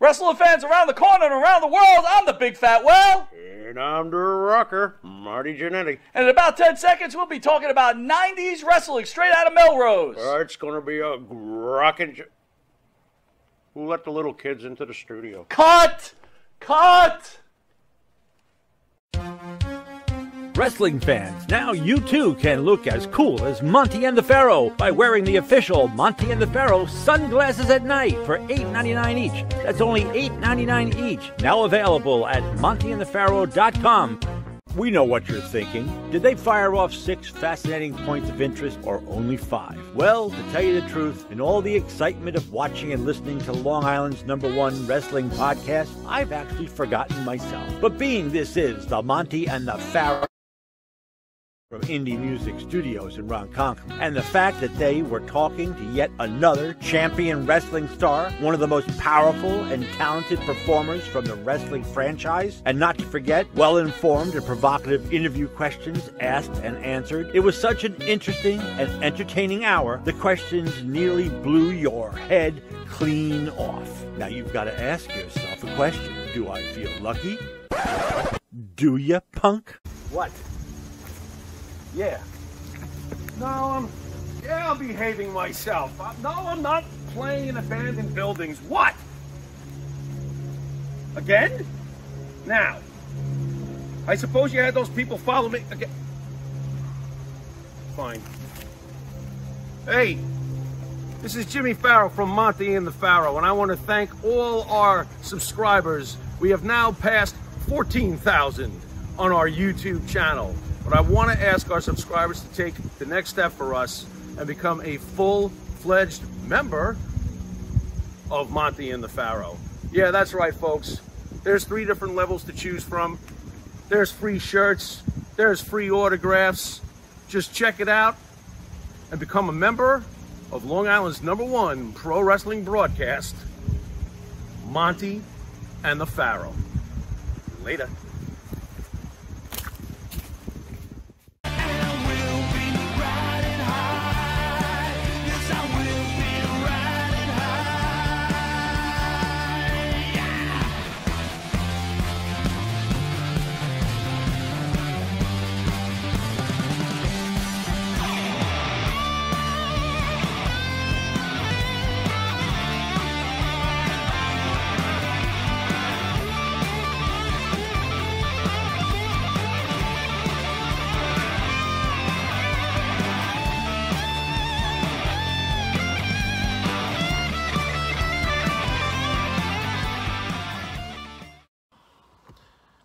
Wrestling fans around the corner and around the world, I'm the Big Fat Well. And I'm the rocker, Marty Jannetty. And in about 10 seconds, we'll be talking about 90s wrestling straight out of Melrose. It's going to be a rockin'... Who let the little kids into the studio? Cut! Cut! Wrestling fans, now you too can look as cool as Monty and the Pharaoh by wearing the official Monty and the Pharaoh sunglasses at night for $8.99 each. That's only $8.99 each. Now available at montyandthepharaoh.com. We know what you're thinking. Did they fire off 6 fascinating points of interest or only 5? Well, to tell you the truth, in all the excitement of watching and listening to Long Island's #1 wrestling podcast, I've actually forgotten myself. But being this is the Monty and the Pharaoh from Indie Music Studios in Ronkonkoma, and the fact that they were talking to yet another champion wrestling star, one of the most powerful and talented performers from the wrestling franchise, and not to forget well-informed and provocative interview questions asked and answered. It was such an interesting and entertaining hour, the questions nearly blew your head clean off. Now you've got to ask yourself a question. Do I feel lucky? Do ya, punk? What? Yeah. No, I'm behaving myself. No, I'm not playing in abandoned buildings. What? Again? Now, I suppose you had those people follow me again. Fine. Hey, this is Jimmy Farrow from Monty and the Pharaoh, and I want to thank all our subscribers. We have now passed 14,000 on our YouTube channel. But I want to ask our subscribers to take the next step for us and become a full-fledged member of Monty and the Pharaoh. Yeah, that's right, folks. There's 3 different levels to choose from. There's free shirts. There's free autographs. Just check it out and become a member of Long Island's #1 pro wrestling broadcast, Monty and the Pharaoh. Later.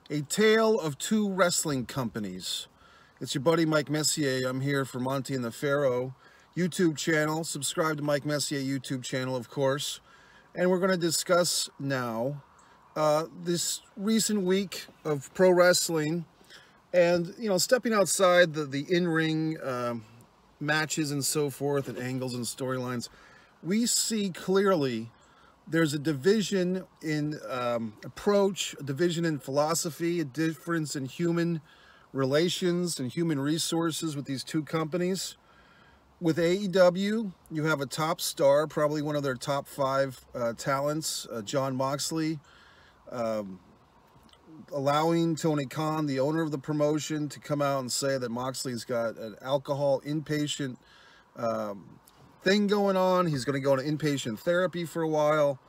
A Tale of Two Wrestling Companies. It's your buddy Mike Messier. I'm here for Monty and the Pharaoh YouTube channel. Subscribe to Mike Messier YouTube channel, of course. And we're going to discuss now this recent week of pro wrestling and, you know, stepping outside the in-ring matches and so forth and angles and storylines. We see clearly there's a division in approach, a division in philosophy, a difference in human relations and human resources with these two companies. With AEW, you have a top star, probably one of their top 5 talents, Jon Moxley, allowing Tony Khan, the owner of the promotion, to come out and say that Moxley's got an alcohol inpatient thing going on. He's going to go into inpatient therapy for a while.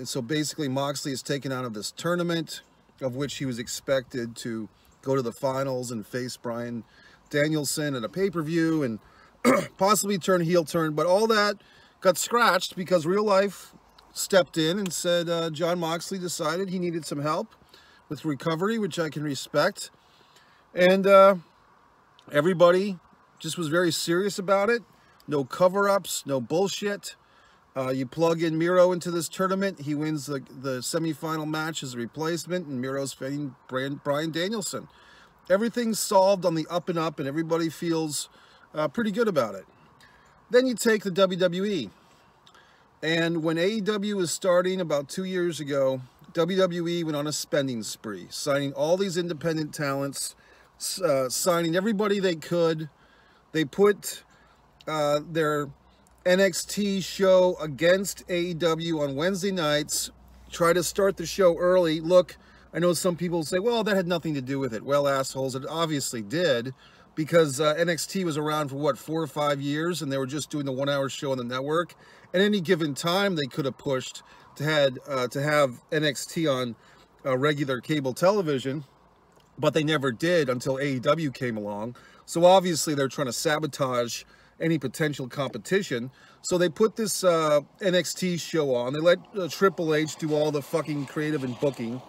So basically Moxley is taken out of this tournament, of which he was expected to go to the finals and face Bryan Danielson at a pay-per-view and possibly turn heel turn. But all that got scratched because real life stepped in and said Jon Moxley decided he needed some help with recovery, which I can respect. And everybody just was very serious about it. No cover-ups, no bullshit. You plug in Miro into this tournament, he wins the semifinal match as a replacement, and Miro's fighting Bryan Danielson. Everything's solved on the up and up, and everybody feels pretty good about it. Then you take the WWE. And when AEW was starting about 2 years ago, WWE went on a spending spree, signing all these independent talents, signing everybody they could. They put their NXT show against AEW on Wednesday nights try to start the show early. Look, I know some people say, well, that had nothing to do with it. Well, assholes, it obviously did, because NXT was around for, what, 4 or 5 years, and they were just doing the 1-hour show on the network. At any given time, they could have pushed to have NXT on regular cable television, but they never did until AEW came along. So obviously they're trying to sabotage any potential competition. So they put this NXT show on. They let Triple H do all the fucking creative and booking.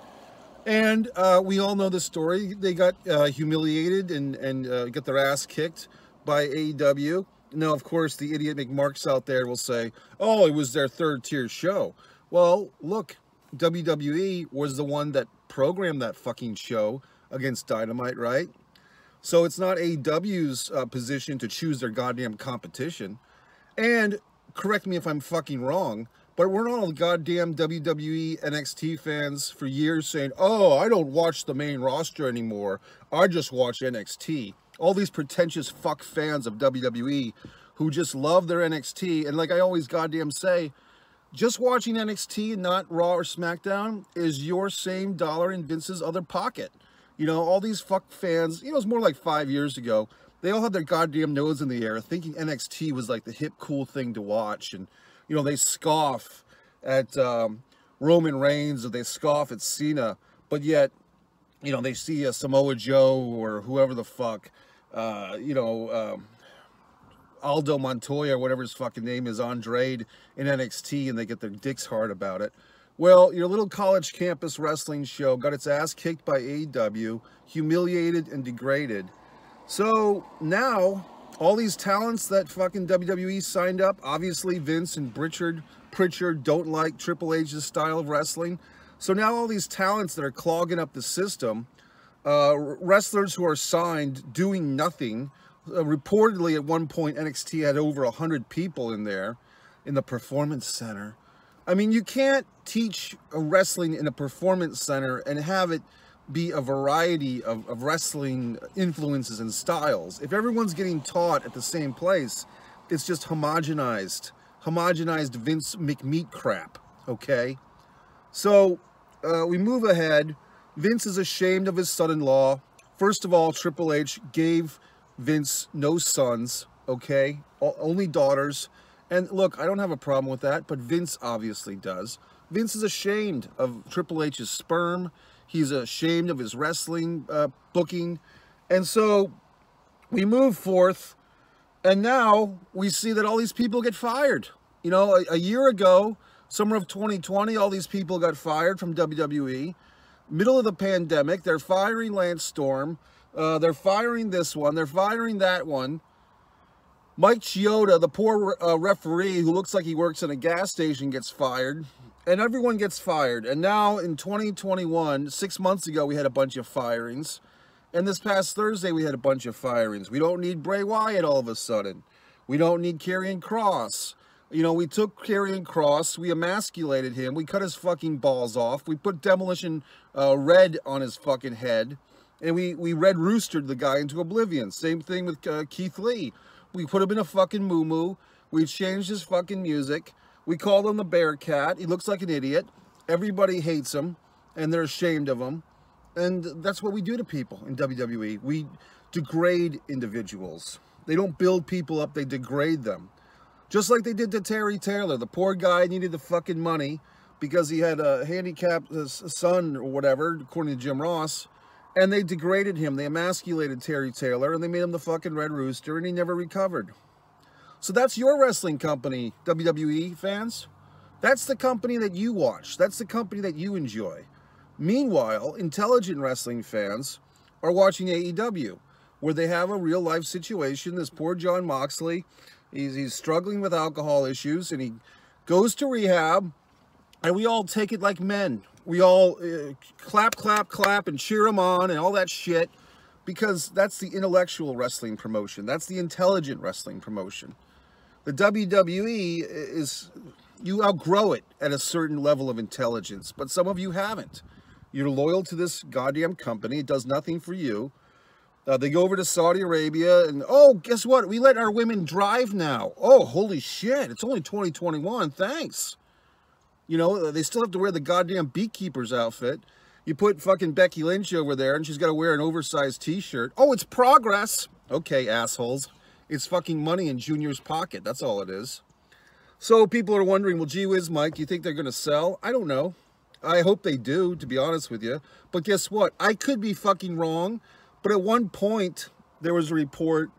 And we all know the story. They got humiliated and got their ass kicked by AEW. Now, of course, the idiot McMarks out there will say, oh, it was their third-tier show. Well, look, WWE was the one that programmed that fucking show against Dynamite, right? So it's not AEW's position to choose their goddamn competition. And correct me if I'm fucking wrong, but we're not all goddamn WWE NXT fans for years saying, oh, I don't watch the main roster anymore. I just watch NXT. All these pretentious fuck fans of WWE who just love their NXT. And like I always goddamn say, just watching NXT and not Raw or SmackDown is your same dollar in Vince's other pocket. You know, all these fuck fans, you know, it's more like 5 years ago. They all had their goddamn nose in the air thinking NXT was like the hip, cool thing to watch. And, you know, they scoff at Roman Reigns or they scoff at Cena. But yet, you know, they see a Samoa Joe or whoever the fuck, Aldo Montoya, or whatever his fucking name is, Andrade in NXT, and they get their dicks hard about it. Well, your little college campus wrestling show got its ass kicked by AEW, humiliated and degraded. So now, all these talents that fucking WWE signed up, obviously Vince and Pritchard don't like Triple H's style of wrestling. So now all these talents that are clogging up the system, wrestlers who are signed doing nothing. Reportedly, at one point, NXT had over 100 people in there, in the Performance Center. I mean, you can't teach wrestling in a Performance Center and have it be a variety of wrestling influences and styles. If everyone's getting taught at the same place, it's just homogenized Vince McMeat crap, okay? So, we move ahead. Vince is ashamed of his son-in-law. First of all, Triple H gave Vince no sons, okay? Only daughters. And look, I don't have a problem with that, but Vince obviously does. Vince is ashamed of Triple H's sperm. He's ashamed of his wrestling booking. And so we move forth, and now we see that all these people get fired. You know, a year ago, summer of 2020, all these people got fired from WWE. Middle of the pandemic, they're firing Lance Storm. They're firing this one. They're firing that one. Mike Chioda, the poor referee who looks like he works in a gas station, gets fired. And everyone gets fired. And now in 2021, 6 months ago, we had a bunch of firings. And this past Thursday, we had a bunch of firings. We don't need Bray Wyatt all of a sudden. We don't need Karrion Kross. You know, we took Karrion Kross, we emasculated him, we cut his fucking balls off, we put Demolition Red on his fucking head, and we Red Roostered the guy into oblivion. Same thing with Keith Lee. We put him in a fucking moo-moo, we changed his fucking music, we called him the Bearcat, he looks like an idiot, everybody hates him, and they're ashamed of him, and that's what we do to people in WWE. We degrade individuals. They don't build people up, they degrade them. Just like they did to Terry Taylor. The poor guy needed the fucking money because he had a handicapped son or whatever, according to Jim Ross. And they degraded him. They emasculated Terry Taylor and they made him the fucking Red Rooster and he never recovered. So that's your wrestling company, WWE fans. That's the company that you watch. That's the company that you enjoy. Meanwhile, intelligent wrestling fans are watching AEW, where they have a real life situation. This poor Jon Moxley, he's struggling with alcohol issues, and he goes to rehab, and we all take it like men. We all clap, clap, clap, and cheer him on, and all that shit, because that's the intellectual wrestling promotion. That's the intelligent wrestling promotion. The WWE is, you outgrow it at a certain level of intelligence, but some of you haven't. You're loyal to this goddamn company. It does nothing for you. They go over to Saudi Arabia and, oh, guess what? We let our women drive now. Oh, holy shit. It's only 2021. Thanks. You know, they still have to wear the goddamn beekeeper's outfit. You put fucking Becky Lynch over there, and she's got to wear an oversized t-shirt. Oh, it's progress. Okay, assholes. It's fucking money in Junior's pocket. That's all it is. So people are wondering, well, gee whiz, Mike, you think they're going to sell? I don't know. I hope they do, to be honest with you. But guess what? I could be fucking wrong. But at one point, there was a report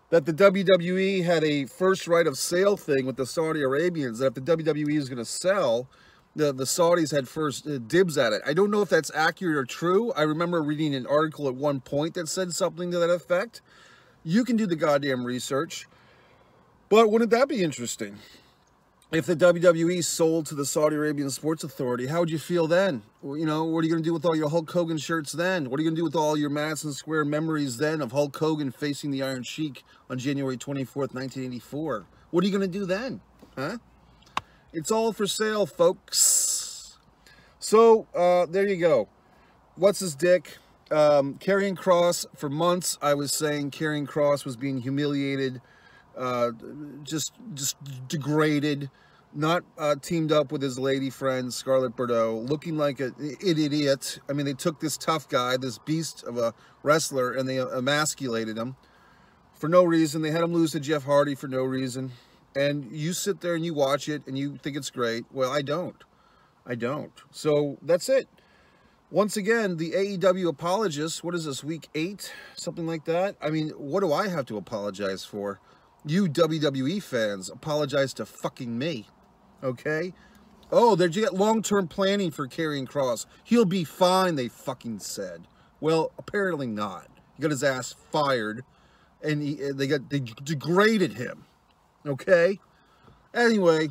that the WWE had a first right of sale thing with the Saudi Arabians. That if the WWE is going to sell, the Saudis had first dibs at it. I don't know if that's accurate or true. I remember reading an article at one point that said something to that effect. You can do the goddamn research. But wouldn't that be interesting? If the WWE sold to the Saudi Arabian Sports Authority, how would you feel then? You know, what are you going to do with all your Hulk Hogan shirts then? What are you going to do with all your Madison Square memories then of Hulk Hogan facing the Iron Sheik on January 24th, 1984? What are you going to do then? Huh? It's all for sale, folks. So, there you go. What's his dick? Karrion Kross, for months, I was saying Karrion Kross was being humiliated, just degraded, not teamed up with his lady friend, Scarlett Bordeaux, looking like an idiot. I mean, they took this tough guy, this beast of a wrestler, and they emasculated him for no reason. They had him lose to Jeff Hardy for no reason. And you sit there and you watch it and you think it's great. Well, I don't. I don't. So that's it. Once again, the AEW Apologists, what is this, week 8? Something like that? I mean, what do I have to apologize for? You WWE fans, apologize to fucking me. Okay? Oh, they get long-term planning for Karrion Kross. He'll be fine, they fucking said. Well, apparently not. He got his ass fired, and they degraded him. Okay? Anyway,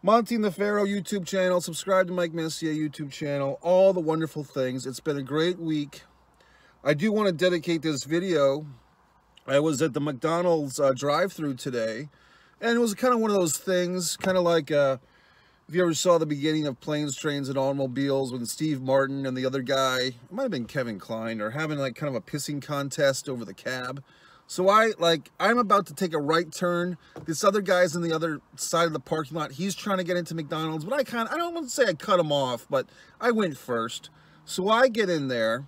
Monty and the Pharaoh YouTube channel. Subscribe to Mike Messier YouTube channel. All the wonderful things. It's been a great week. I do want to dedicate this video. I was at the McDonald's drive-thru today, and it was kind of one of those things, kind of like if you ever saw the beginning of Planes, Trains, and Automobiles when Steve Martin and the other guy, it might have been Kevin Kline, are having like kind of a pissing contest over the cab. So I'm about to take a right turn. This other guy's on the other side of the parking lot. He's trying to get into McDonald's, but I don't want to say I cut him off, but I went first. So I get in there.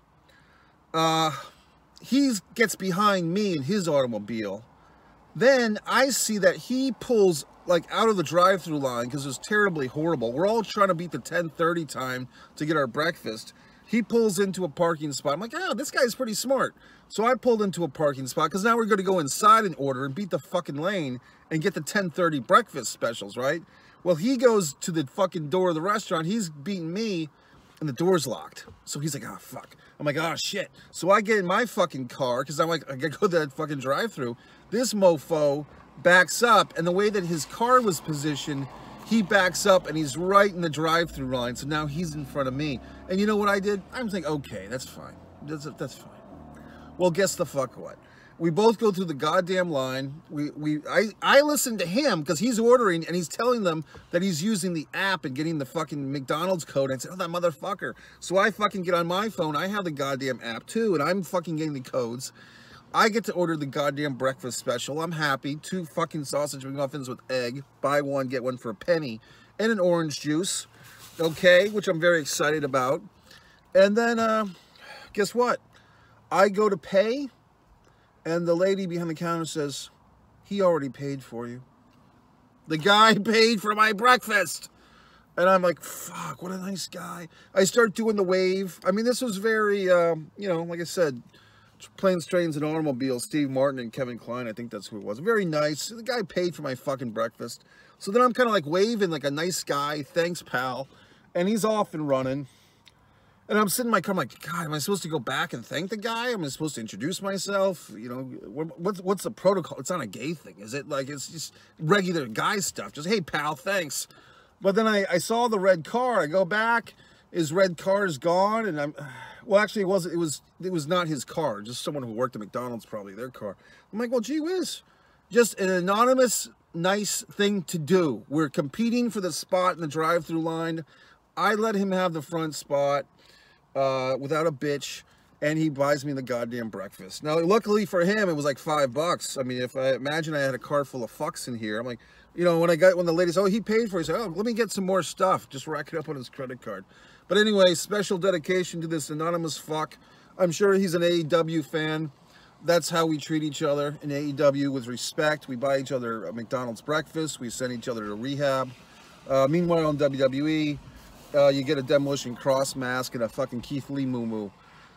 He gets behind me in his automobile. Then I see that he pulls like out of the drive-thru line because it was terribly horrible. We're all trying to beat the 10:30 time to get our breakfast. He pulls into a parking spot. I'm like, oh, this guy's pretty smart. So I pulled into a parking spot because now we're going to go inside and order and beat the fucking lane and get the 10:30 breakfast specials, right? Well, he goes to the fucking door of the restaurant. He's beating me and the door's locked. So he's like, oh, fuck. I'm like, oh, shit. So I get in my fucking car because I'm like, I got to go to that fucking drive-thru. This mofo backs up, and the way that his car was positioned, he backs up and he's right in the drive-thru line. So now he's in front of me. And you know what I did? I'm thinking, okay, that's fine. That's fine. Well, guess the fuck what? We both go through the goddamn line. I listen to him because he's ordering and he's telling them that he's using the app and getting the fucking McDonald's code. And I said, oh, that motherfucker. So I fucking get on my phone. I have the goddamn app too, and I'm fucking getting the codes. I get to order the goddamn breakfast special. I'm happy. 2 fucking sausage McMuffins with egg. Buy one, get one for a penny. And an orange juice. Okay, which I'm very excited about. And then, guess what? I go to pay, and the lady behind the counter says, he already paid for you. The guy paid for my breakfast. And I'm like, fuck, what a nice guy. I start doing the wave. I mean, this was very, you know, like I said, Planes, Trains, and Automobiles, Steve Martin and Kevin Kline, I think that's who it was. Very nice. The guy paid for my fucking breakfast. So then I'm kind of like waving like a nice guy. Thanks, pal. And he's off and running. And I'm sitting in my car, I'm like, God, am I supposed to go back and thank the guy? Am I supposed to introduce myself? You know, what's the protocol? It's not a gay thing, is it? Like, it's just regular guy stuff. Just, hey, pal, thanks. But then I saw the red car. I go back. His red car is gone. And well, actually, it was not his car. Just someone who worked at McDonald's, probably their car. I'm like, well, gee whiz. Just an anonymous, nice thing to do. We're competing for the spot in the drive-thru line. I let him have the front spot. Without a bitch, and he buys me the goddamn breakfast. Now, luckily for him, it was like $5. I mean, if I imagine I had a car full of fucks in here, I'm like, you know, when the lady said, oh, he paid for it, he said, oh, let me get some more stuff. Just rack it up on his credit card. But anyway, special dedication to this anonymous fuck. I'm sure he's an AEW fan. That's how we treat each other in AEW, with respect. We buy each other a McDonald's breakfast. We send each other to rehab. Meanwhile, in WWE, you get a Demolition Cross mask and a fucking Keith Lee moo-moo.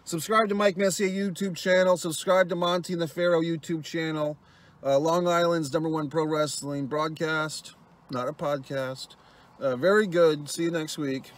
Subscribe to Mike Messier YouTube channel. Subscribe to Monty and the Pharaoh YouTube channel. Long Island's #1 pro wrestling broadcast, not a podcast. Very good. See you next week.